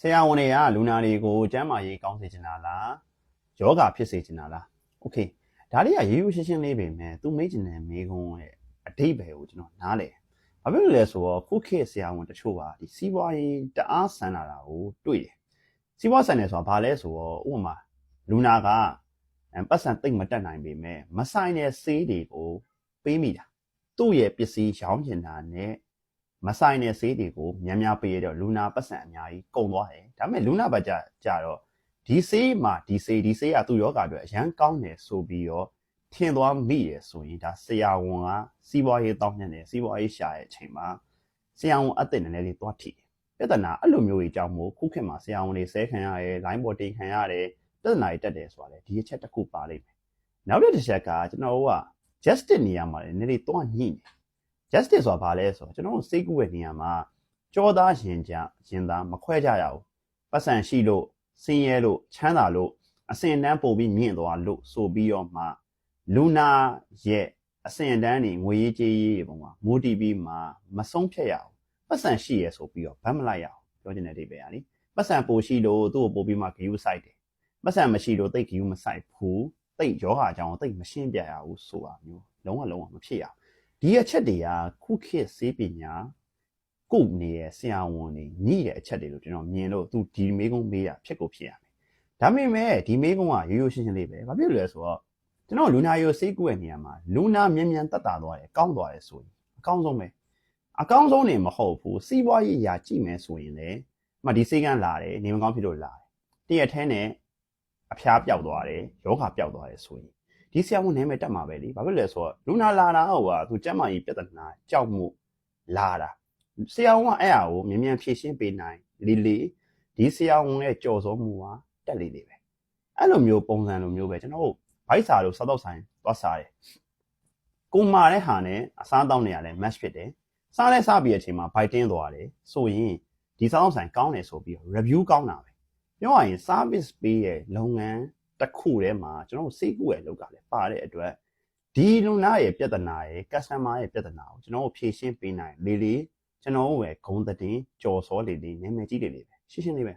ဆရာဝန်တွေကလူနာတွေကိုကျန်းမာရေးကောင်းစေချင်တာလားယောဂဖြစ်စေချင်တာလားโอเคဒါတွေကရိုးရိုးရှင်းရှင်းလေးပဲမယ်သူမေးချင်တဲ့မေးခွန်းရဲ့အဓိပ္ပာယ်ကိုကျွန်တော်နားလည်ဘာဖြစ်လို့လဲဆိုတော့ခုခေတ်ဆရာဝန်တချို့ပါဒီစီးပွားရေးတအားဆန်လာတာကိုတွေ့တယ်စီးပွားဆန်တယ်ဆိုတာဘာလဲဆိုတော့ဥပမာလူနာကပတ်စံသိမ့်မတက်နိုင်ပေမဲ့မဆိုင်တဲ့ဆေးတွေကိုပေးမိတာသူ့ရဲ့ပစ္စည်းရောင်းချင်တာနဲ့မဆိုင်တဲ့ဆေးတွေကိုများများပေးရတော့လူနာပတ်စံအများကြီးကုန်သွားတယ်ဒါပေမဲ့လူနာဘက်ကြတော့ဒီဆေးမှာဒီဆေးကသူ့ယောဂအတွက်အရန်ကောင်းတယ်ဆိုပြီးတော့ထင်သွားမိရဆိုရင်ဒါဆရာဝန်ကစီးပွားရေးတောင်းညံ့တယ်စီးပွားရေးရှာရဲ့အချိန်မှာဆရာဝန်အသစ်နည်းနည်းလေးသွားထိပြဿနာအဲ့လိုမျိုးကြီးကြောင့်မို့ခုခေတ်မှာဆရာဝန်တွေဆဲခံရတယ်လိုင်းပေါ်တင်ခံရတယ်ပြဿနာတွေတက်တယ်ဆိုတာလေဒီအချက်တစ်ခုပါလိမ့်မယ်နောက်တစ်ချက်ကကျွန်တော်တို့က justice နေရာမှာလည်းနည်းနည်းသွားညှိနေjustice ဆိုတာဘာလဲဆိုတော့ကျွန်တော်တို့စိတ်ကူးရဲ့နေရာမှာကြောသားရင်သားမခွဲကြရဘူးပတ်စံရှိလို့စင်းရဲလို့ချမ်းသာလို့အစင်တန်းပို့ပြီးမြင့်သွားလို့ဆိုပြီးတော့မှလူနာရဲ့အစင်တန်းတွေငွေရေးကြေးရေးတွေပုံမှာမူတည်ပြီးမှမဆုံးဖြတ်ရအောင်ပတ်စံရှိရဲဆိုပြီးတော့ဗတ်မလိုက်ရအောင်ပြောချင်တဲ့ဒီပဲဟာလीပတ်စံပိုရှိလို့သူ့ကိုပို့ပြီးမှဂယူးဆိုင်တယ်ပတ်စံမရှိလို့တိတ်ဂယူးမဆိုင်ဘူးတိတ်ယောဂအကြောင်းတိတ်မရှင်းပြရဘူးဆိုတာမျိုးလုံးဝမဖြစ်ရဒီအချက်တွေကခုခေတ်စေပညာကုနေရဆရာဝန်တွေညှိတဲ့အချက်တွေလို့ကျွန်တော်မြင်လို့သူဒီမေးခွန်းမေးတာဖြစ်ကိုဖြစ်ရမယ်ဒါပေမဲ့ဒီမေးခွန်းကရိုးရိုးရှင်းရှင်းလေးပဲဘာဖြစ်လို့လဲဆိုတော့ကျွန်တော်လူနာရိုးစိတ်ကူးရဲ့နေရာမှာလူနာမြန်တက်တာသွားတယ်ကောင်းသွားတယ်ဆိုရင်အကောင်းဆုံးပဲအကောင်းဆုံးနေမဟုတ်ဘူးစီးပွားရေးရာကြည့်မယ်ဆိုရင်လေဒီစိတ်ကန်းလာတယ်နေမကောင်းဖြစ်လို့လာတယ်တရက်ထဲနဲ့အဖျားပျောက်သွားတယ်ယောဂပျောက်သွားတယ်ဆိုရင်ဒီဆရာဝန်နာမည်တက်မှာပဲလေဘာဖြစ်လဲဆိုတော့လူနာလာတာဟိုကသူကျန်းမာရေးပြဿနာကြောက်မှုလာတာဆရာဝန်ကအဲ့အကိုမြန်ဖြည့်ရှင်းပေးနိုင်လေဒီဆရာဝန်ရဲ့ကြော်စောမှုကတက်လေပဲအဲ့လိုမျိုးပုံစံလိုမျိုးပဲကျွန်တော်တို့ဗိုက်စာလို့စားတော့ဆိုင်သွားစားတယ်ကိုမာတဲ့ဟာနဲ့အစားတောင်းနေရလဲ match ဖြစ်တယ်စားလဲစားပြီးတဲ့အချိန်မှာဗိုက်တင်းသွားတယ်ဆိုရင်ဒီစားတော့ဆိုင်ကောင်းတယ်ဆိုပြီး review ကောင်းတာပဲပြောရရင် service ပေးရဲ့လုပ်ငန်းတစ်ခုထဲမှာကျွန်တော်တို့စိတ်ကူးရဲ့လောက်ကလည်းပါတဲ့အတွက်ဒီလူနာရဲ့ပြဿနာရဲ့ customer ရဲ့ပြဿနာကိုကျွန်တော်တို့ဖြေရှင်းပေးနိုင်လေကျွန်တော်တို့ပဲဂုံသတင်းကြော်စောလေနာမည်ကြီးလေပဲရှင်းလေးပဲ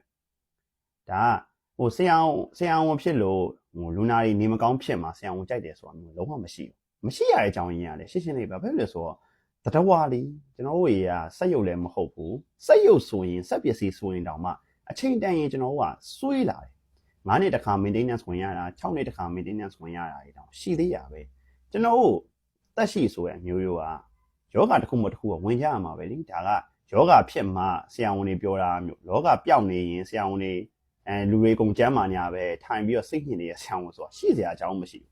ဒါဟိုဆရာဝန်ဖြစ်လို့လူနာတွေနေမကောင်းဖြစ်မှာဆရာဝန်ကြိုက်တယ်ဆိုတာမျိုးလုံးဝမရှိရတဲ့အကြောင်းရင်းရတယ်ရှင်းလေးပဲဘာဖြစ်လဲဆိုတော့တတဝါလီကျွန်တော်တို့တွေကစက်ရုပ်လည်းမဟုတ်ဘူးစက်ရုပ်ဆိုရင်စက်ပစ္စည်းဆိုရင်တောင်မှအချိန်တန်ရင်ကျွန်တော်တို့ကစွေးလာတယ်9နှစ်တစ်ခါ maintenance ဝင်ရတာ6နှစ်တစ်ခါ maintenance ဝင်ရတာတွေတောင်ရှိသေးရပဲကျွန်တော်တို့တက်ရှိဆိုတဲ့အမျိုးမျိုးကယောဂတစ်ခုမှတစ်ခုကဝင်ကြရမှာပဲလေဒါကယောဂဖြစ်မှဆရာဝန်တွေပြောတာမျိုးယောဂပျောက်နေရင်ဆရာဝန်တွေလူတွေကုန်ကျမ်းမာညာပဲထိုင်ပြီးတော့စိတ်ညစ်နေတဲ့ဆရာဝန်ဆိုတာရှိစရာအကြောင်းမရှိဘူး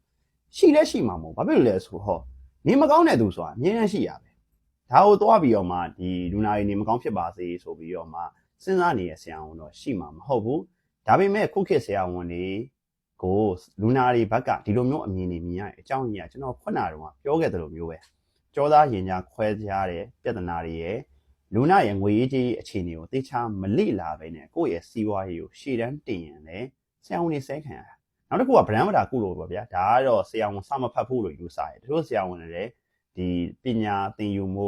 ရှိလဲရှိမှာမဟုတ်ဘာဖြစ်လို့လဲဆိုတော့နေမကောင်းတဲ့သူဆိုတာအမြဲတမ်းရှိရပဲဒါကိုသွားပြီးတော့မှဒီလူနာတွေနေမကောင်းဖြစ်ပါစေဆိုပြီးတော့မှစဉ်းစားနေတဲ့ဆရာဝန်တော့ရှိမှာမဟုတ်ဘူးဒါပေမဲ့ခုခေတ်ဆရာဝန်တွေကိုလူနာတွေဘက်ကဒီလိုမျိုးအမြင်တွေမြင်ရတဲ့အကြောင်းကြီးကကျွန်တော်ခုနကတော့ပြောခဲ့သလိုမျိုးပဲကြောသားရင်ကြားခွဲခြားတဲ့ပြဿနာတွေရဲ့လူနာရဲ့ငွေရေးကြေးအခြေအနေကိုတေချာမလိလာပဲနဲ့ကိုယ့်ရဲ့စီးပွားရေးကိုရှေ့တန်းတင်ရင်လည်းဆရာဝန်တွေဆဲခံရတာနောက်တစ်ခုကဗရန်ဝတာကုလို့ပေါ့ဗျာဒါကတော့ဆရာဝန်စမဖတ်ဖို့လို့ယူဆတယ်တို့ဆရာဝန်တွေလည်းဒီပညာသင်ယူမှု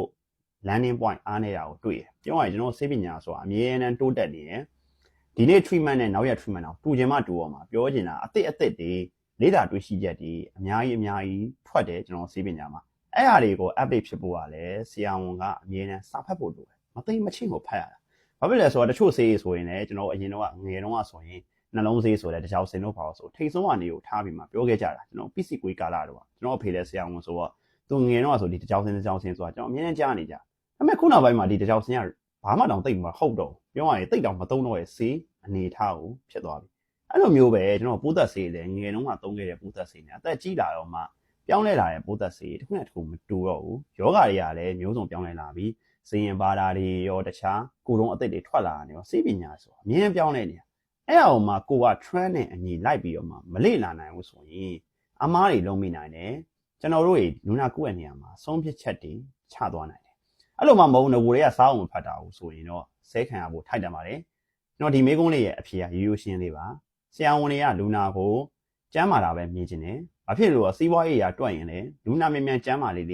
landing point အားနေတာကိုတွေ့တယ်ပြောရရင်ကျွန်တော်ဆေးပညာဆိုတာအမြဲတမ်းတိုးတက်နေတယ်ဒီနေ့ treatment နဲ့နောက်ရက် treatment တော့တူချင်မှတူအောင်ပါပြောချင်တာအသစ်တွေလေ့လာတွေ့ရှိချက်တွေအများကြီးထွက်တယ်ကျွန်တော်ဆေးပညာမှာအဲ့ဟာတွေကို update ဖြစ်ဖို့ကလည်းဆရာဝန်ကအမြဲတမ်းစာဖတ်ဖို့လိုတယ်မသိမချင်းကိုဖတ်ရတာဘာဖြစ်လဲဆိုတော့တချို့ဆေးဆိုရင်လည်းကျွန်တော်အရင်တော့ငယ်တော့ဆိုရင်နှလုံးဆေးဆိုတဲ့တကြောင်စင်တို့ပါဆိုထိတ်ဆုံးကနေကိုထားပြီးမှပြောခဲ့ကြတာကျွန်တော်ပစ္စည်းကွေးကာလာတော့ကျွန်တော်အဖေလည်းဆရာဝန်ဆိုတော့သူငယ်တော့ဆိုဒီတကြောင်စင်ဆိုတာကျွန်တော်အမြဲတမ်းကြားနေကြဒါပေမဲ့ခုနောက်ပိုင်းမှာဒီတကြောင်စင်ကဘာမှတောင်သိပ်မဟုတ်တော့ပြောရရင်သိပ်တောင်မသုံးတော့ရဲ့ဆေးအနေထားကိုဖြစ်သွားပြီအဲ့လိုမျိုးပဲကျွန်တော်ပိုးသက်ဆေးလည်းငယ်တုန်းကသုံးခဲ့တဲ့ပိုးသက်ဆေးနဲ့အသက်ကြီးလာတော့မှပြောင်းလဲလာတဲ့ပိုးသက်ဆေးတစ်ခုနဲ့တစ်ခုမတူတော့ဘူးယောဂတွေကလည်းမျိုးစုံပြောင်းလဲလာပြီးစေရင်ပါတာတွေရောတခြားကိုယ်လုံးအသက်တွေထွက်လာတာရောစေပညာဆိုတာအမြင်ပြောင်းလဲနေတာအဲ့အောင်မှာကိုက trend နဲ့အညီလိုက်ပြီးတော့မှမလေ့လာနိုင်ဘူးဆိုရင်အမားတွေလုံးမိနိုင်တယ်ကျွန်တော်တို့လူနာကုရဲ့နေရာမှာဆုံးဖြတ်ချက်တွေချသွားနိုင်တယ်အဲ့လိုမှမဟုတ်ငိုတွေကစားအောင်မဖတ်တာဘူးဆိုရင်တော့ဆဲခံရဖို့ထိုက်တယ်ပါတယ်ကျွန်တော်ဒီမေးခွန်းလေးရဲ့အဖြေကရိုးရိုးရှင်းလေးပါဆရာဝန်တွေကလူနာကိုကျမ်းမာတာပဲမြင်ချင်တယ်ဘာဖြစ်လို့စီးပွားရေးရာတွက်ရင်လည်းလူနာမြန်ကျမ်းမာလေ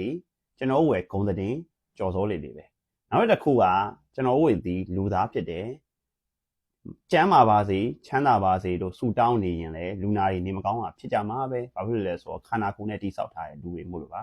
းကျွန်တော်ဝယ်ဂုံသတင်းကြော်စောလေးပဲနောက်တစ်ခုကကျွန်တော်ဝယ်ဒီလူသားဖြစ်တယ် ကျမ်းမာပါစေချမ်းသာပါစေလို့ဆုတောင်းနေရင်လည်းလူနာတွေနေမကောင်းတာဖြစ်ကြမှာပဲဘာဖြစ်လို့လဲဆိုတော့ခန္ဓာကိုယ်နဲ့တိဆောက်ထားတဲ့လူတွေမို့လို့ပါ